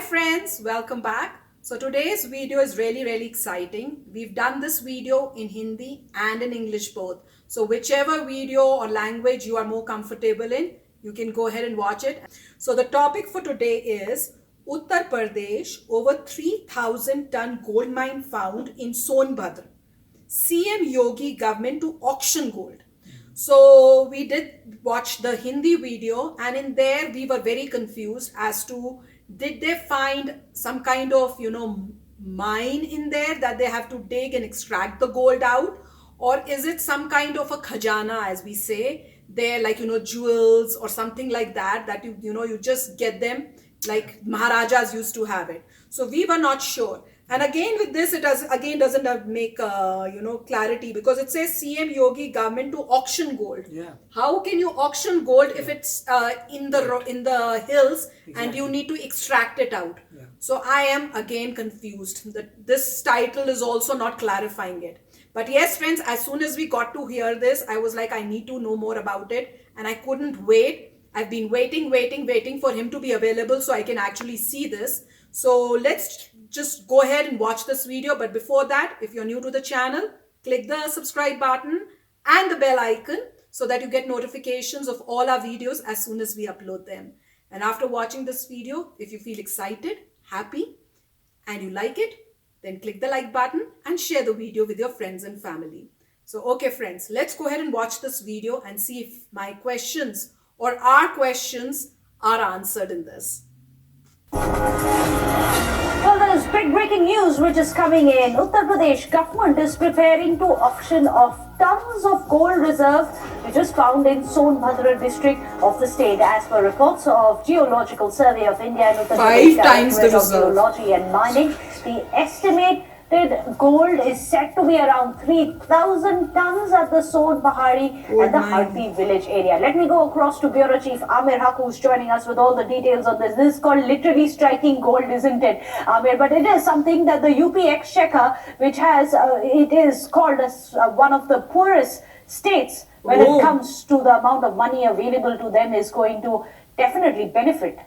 friends, welcome back. So today's video is really exciting. We've done this video in Hindi and in English both. So whichever video or language you are more comfortable in, you can go ahead and watch it. So the topic for today is Uttar Pradesh, over 3,000 ton gold mine found in Sonbhadra. CM Yogi government to auction gold. So we did watch the Hindi video, and in there we were very confused as to did they find some kind of mine in there that they have to dig and extract the gold out, or is it some kind of a khajana, as we say there, like jewels or something like that, that you just get them like Maharajas used to have it. So we were not sure. And again with this, it doesn't make clarity, because it says CM Yogi government to auction gold. Yeah. How can you auction gold if it's in the hills, exactly, and you need to extract it out? Yeah. So I am again confused. That this title is also not clarifying it. But yes, friends, as soon as we got to hear this, I was like, I need to know more about it, and I couldn't wait. I've been waiting for him to be available so I can actually see this. So let's just go ahead and watch this video. But before that, if you're new to the channel, click the subscribe button and the bell icon so that you get notifications of all our videos as soon as we upload them. And after watching this video, if you feel excited, happy, and you like it, then click the like button and share the video with your friends and family. So okay friends, let's go ahead and watch this video and see if my questions or our questions are answered in this. Well, there's big breaking news which is coming in. Uttar Pradesh government is preparing to auction of tons of gold reserve which is found in Sonbhadra district of the state, as per reports of Geological Survey of India and Uttar Pradesh times the Directorate of reserve. Geology and Mining. The estimated gold is said to be around 3,000 tons at the Pahadi and the Pahadi village area. Let me go across to Bureau Chief Amir Haq, who's joining us with all the details on this. This is called literally striking gold, isn't it, Amir? But it is something that the UP Exchequer, which has, it is called as one of the poorest states when it comes to the amount of money available to them, is going to definitely benefit.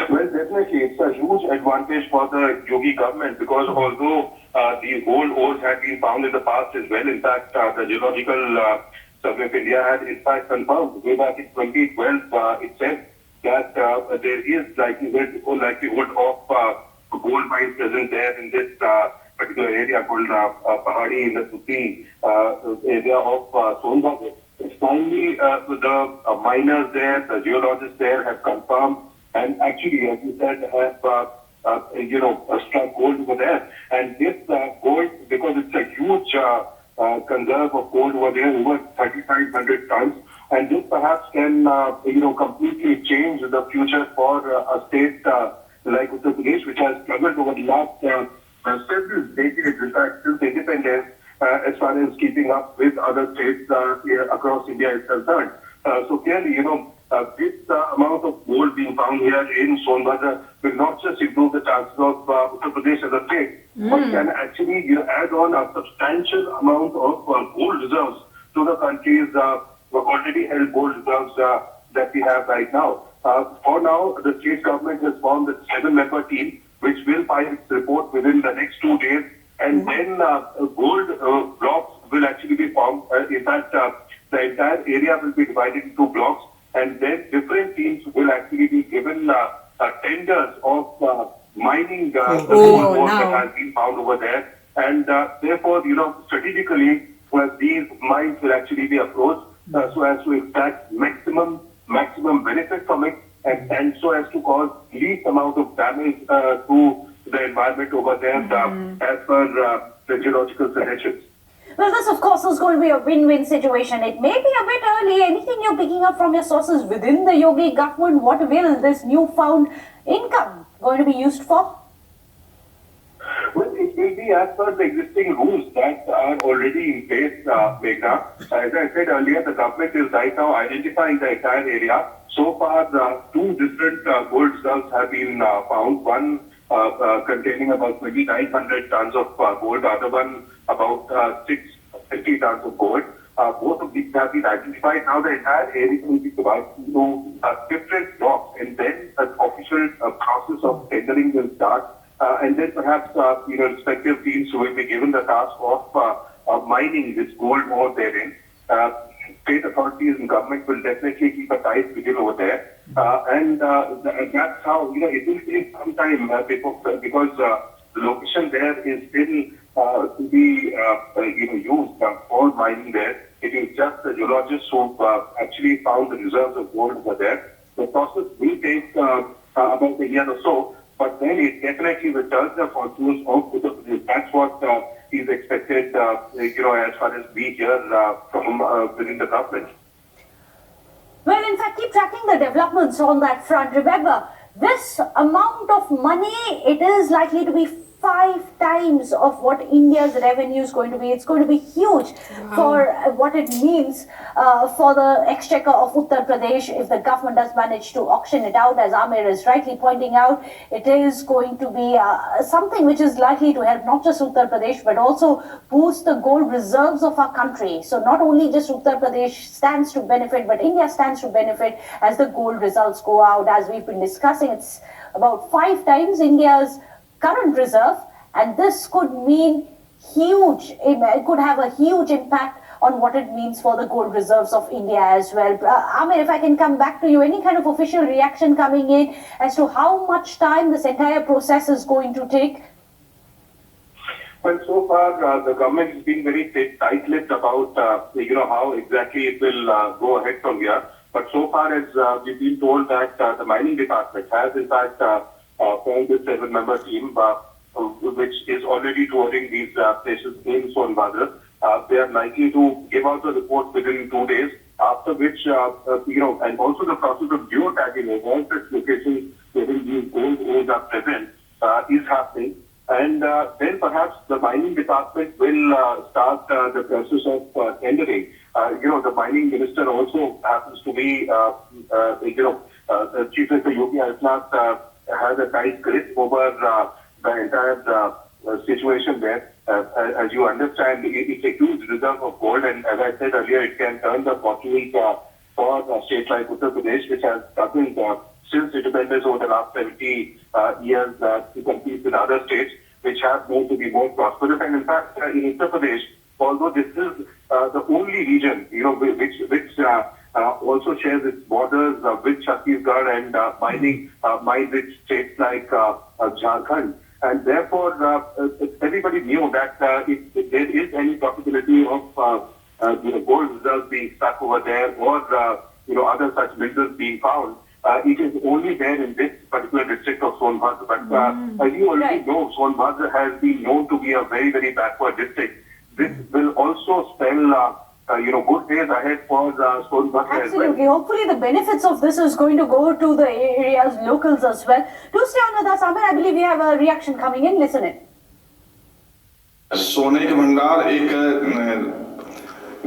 Well, definitely, it's a huge advantage for the Yogi government, because although the old ores had been found in the past as well, in fact, the Geological Survey of India had in fact confirmed way back in 2012, it said that there is likelihood of gold mines present there in this particular area called Pahadi in the Supreme area of Sonbhadra. Finally, the miners there, the geologists there have confirmed, and actually, as you said, have struck gold over there. And this gold, because it's a huge conserve of gold over there, over 3,500 tons, and this perhaps can completely change the future for a state like Uttar Pradesh, which has struggled over the last several decades, in fact, since independence, as far as keeping up with other states across India is concerned. So clearly, this amount of gold being found here in Sonbhadra will not just improve the chances of Uttar Pradesh as a state, but can actually add on a substantial amount of gold reserves to the country's already held gold reserves that we have right now. For now, the state government has formed a 7-member team which will file its report within the next 2 days, and then gold blocks will actually be formed. In fact, the entire area will be divided into blocks, and then different teams will actually be given tenders of mining the gold ore that has been found over there. And therefore, strategically, these mines will actually be approached so as to extract maximum benefit from it, and so as to cause least amount of damage to the environment over there as per the geological suggestions. Well, this, of course, is going to be a win-win situation. It may be a bit early. Anything you're picking up from your sources within the Yogi government, what will this newfound income going to be used for? Well, it will be as per the existing rules that are already in place, Meghna. As I said earlier, the government is right now identifying the entire area. So far, 2 different gold reserves have been found. One containing about 2,900 tons of gold, the other one about 650 tons of gold. both of these have been identified. Now the entire area will be divided into different blocks, and then an official process of tendering will start. And then perhaps respective teams will be given the task of mining this gold ore therein. State authorities and government will definitely keep a tight vigil over there. And that's how, it will take some time because the location there is still to be used for mining there. It is just the geologists who actually found the reserves of gold over there. The process will take about a year or so, but then it definitely will turn the fortunes of Uttar Pradesh. That's what is expected, as far as we hear from within the government. Well, in fact, keep tracking the developments on that front. Remember, this amount of money, it is likely to be 5 times of what India's revenue is going to be. It's going to be huge for what it means for the exchequer of Uttar Pradesh if the government does manage to auction it out. As Amir is rightly pointing out, it is going to be something which is likely to help not just Uttar Pradesh but also boost the gold reserves of our country. So not only just Uttar Pradesh stands to benefit, but India stands to benefit as the gold results go out. As we've been discussing, it's about 5 times India's current reserve, and this could mean huge, it could have a huge impact on what it means for the gold reserves of India as well. Amir, if I can come back to you, any kind of official reaction coming in as to how much time this entire process is going to take? Well, so far the government has been very tight-lipped about how exactly it will go ahead from here. But so far as we've been told that the mining department has in fact formed this 7-member team, which is already touring these places in Sonbhadra. They are likely to give out the report within 2 days, after which, and also the process of geotagging of all such locations where these gold ores are present is happening. And then perhaps the mining department will start the process of tendering. The mining minister also happens to be, Chief Minister Yogi has a tight grip over the entire situation there. As you understand, it's a huge reserve of gold, and as I said earlier, it can turn the fortunes for a state like Uttar Pradesh, which has struggled since independence over the last 70 years to compete with other states, which have known to be more prosperous. And in fact, in Uttar Pradesh, although this is the only region, which also shares its borders with Chhattisgarh and mining rich states like Jharkhand. And therefore, everybody knew that if there is any possibility of gold reserves being stuck over there or other such minerals being found, it is only there in this particular district of Sonbhadra. But as you already know, Sonbhadra has been known to be a very, very backward district. This will also spell good days ahead for Sonbhadra. Absolutely. Hopefully the benefits of this is going to go to the area's locals as well. Do stay on with us, Amir. I believe we have a reaction coming in. Listen in. सोने के भंडार एक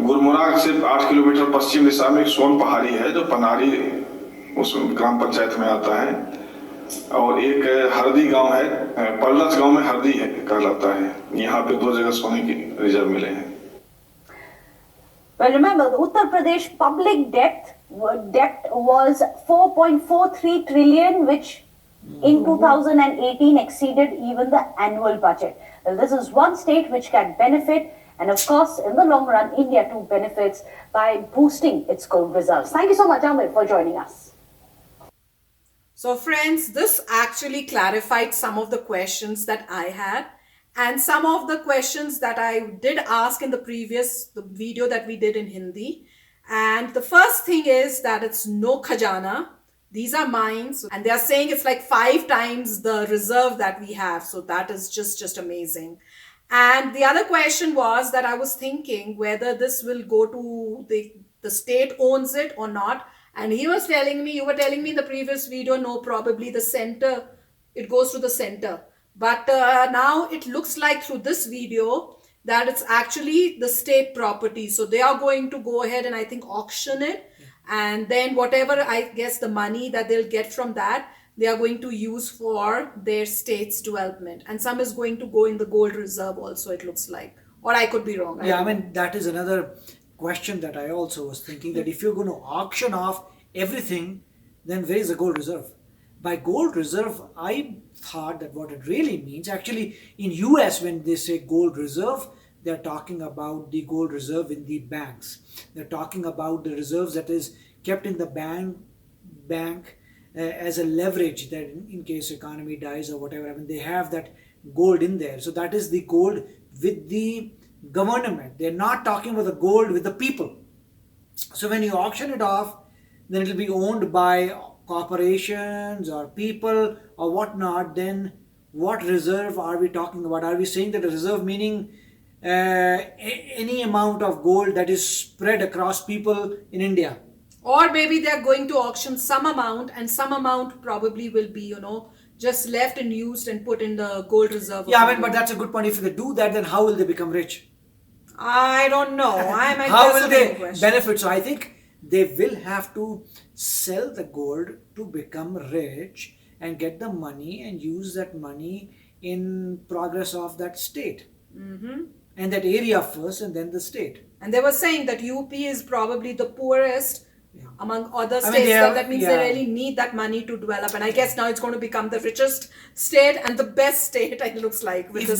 गुरमुराग से 8 kilometre पश्चिम दिशा में एक सोन पहाड़ी है जो पनारी उस ग्राम पंचायत में आता है, और एक हरदी गांव है, पल्लस गांव में हरदी है कहलाता है। यहाँ पे 2 जगह सोने की रिजर्व मिले हैं। Well, remember, the Uttar Pradesh public debt was 4.43 trillion, which in 2018 exceeded even the annual budget. Well, this is one state which can benefit, and of course, in the long run, India too benefits by boosting its gold reserves. Thank you so much, Amir, for joining us. So friends, this actually clarified some of the questions that I had. And some of the questions that I did ask in the video that we did in Hindi. And the first thing is that it's no khajana. These are mines. And they are saying it's like 5 times the reserve that we have. So that is just amazing. And the other question was that I was thinking whether this will go to the state owns it or not. And he was telling me, you were telling me in the previous video, no, probably the center, it goes to the center. But now it looks like through this video that it's actually the state property. So they are going to go ahead and I think auction it. And then whatever, I guess, the money that they'll get from that, they are going to use for their state's development. And some is going to go in the gold reserve also, it looks like. Or I could be wrong. Yeah, I mean, that is another question that I also was thinking, that if you're going to auction off everything, then where is the gold reserve? By gold reserve, I thought that what it really means, actually in US when they say gold reserve, they're talking about the gold reserve in the banks. They're talking about the reserves that is kept in the bank as a leverage, that in case economy dies or whatever, I mean, they have that gold in there. So that is the gold with the government. They're not talking about the gold with the people. So when you auction it off, then it will be owned by corporations or people or whatnot. Then what reserve are we talking about? Are we saying that a reserve meaning any amount of gold that is spread across people in India? Or maybe they're going to auction some amount, and some amount probably will be, just left and used and put in the gold reserve. Yeah, I mean, but that's a good point. If they do that, then how will they become rich? I don't know. How will they benefit? So I think they will have to sell the gold to become rich and get the money and use that money in progress of that state. Mm-hmm. And that area first and then the state. And they were saying that UP is probably the poorest among other states. That means they really need that money to develop. And I guess now it's going to become the richest state and the best state, it looks like. If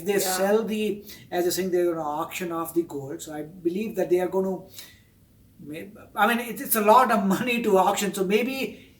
they sell the, as you're saying, they're going to auction off the gold. So I believe that they are going to, I mean, it's a lot of money to auction. So maybe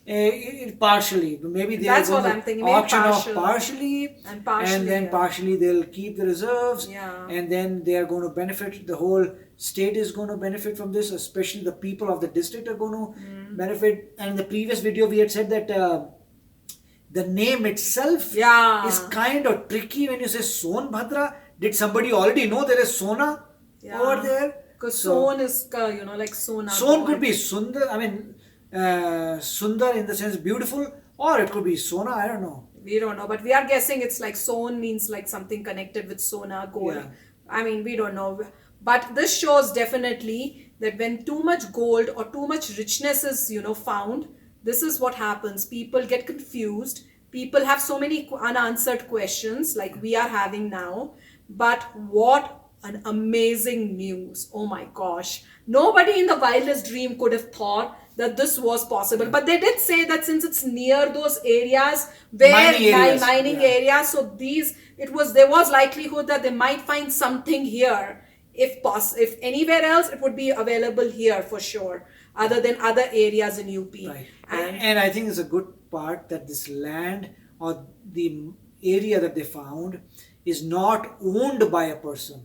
partially, maybe they are going to auction off partially, and then partially they'll keep the reserves, and then they are going to benefit. The whole state is going to benefit from this, especially the people of the district are going to benefit. And in the previous video we had said that the name itself is kind of tricky. When you say Sonbhadra, did somebody already know there is Sona over there? Because Son is like Sona. Son could be Sundar, I mean Sundar in the sense beautiful, or it could be Sona, I don't know. We don't know, but we are guessing it's like Son means like something connected with Sona, gold. I mean, we don't know. But this shows definitely that when too much gold or too much richness is, found, this is what happens. People get confused. People have so many unanswered questions like we are having now. But what an amazing news. Oh my gosh. Nobody in the wildest dream could have thought that this was possible. But they did say that since it's near those areas where mining areas, so there was likelihood that they might find something here. If anywhere else, it would be available here for sure, other than other areas in UP. Right. And I think it's a good part that this land or the area that they found is not owned by a person.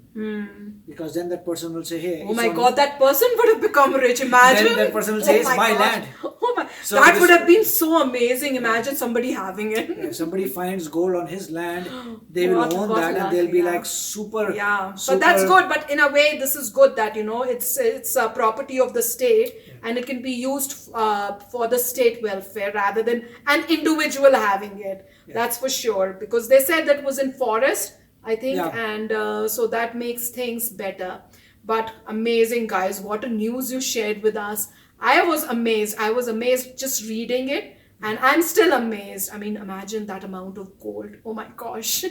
Because then that person will say, hey, oh my God, that person would have become rich. Imagine. Then that person will say, it's my land. Oh my, so that would have been so amazing. Imagine somebody having it. If somebody finds gold on his land, they will own that and they'll be like super. Yeah, but that's good. But in a way, this is good that, it's a property of the state and it can be used for the state welfare rather than an individual having it. That's for sure. Because they said that was in forest, I think, and so that makes things better. But amazing, guys, what a news you shared with us. I was amazed just reading it, and I'm still amazed. I mean, imagine that amount of gold. Oh my gosh.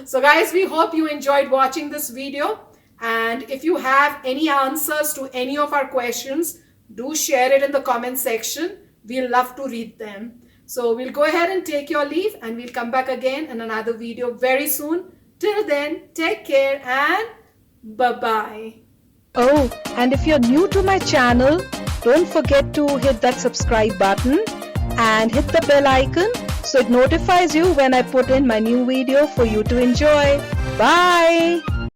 So guys, we hope you enjoyed watching this video, and if you have any answers to any of our questions, do share it in the comment section. We'll love to read them. So we'll go ahead and take your leave, and we'll come back again in another video very soon. Till then, take care and bye-bye. Oh, and if you're new to my channel, don't forget to hit that subscribe button and hit the bell icon so it notifies you when I put in my new video for you to enjoy. Bye!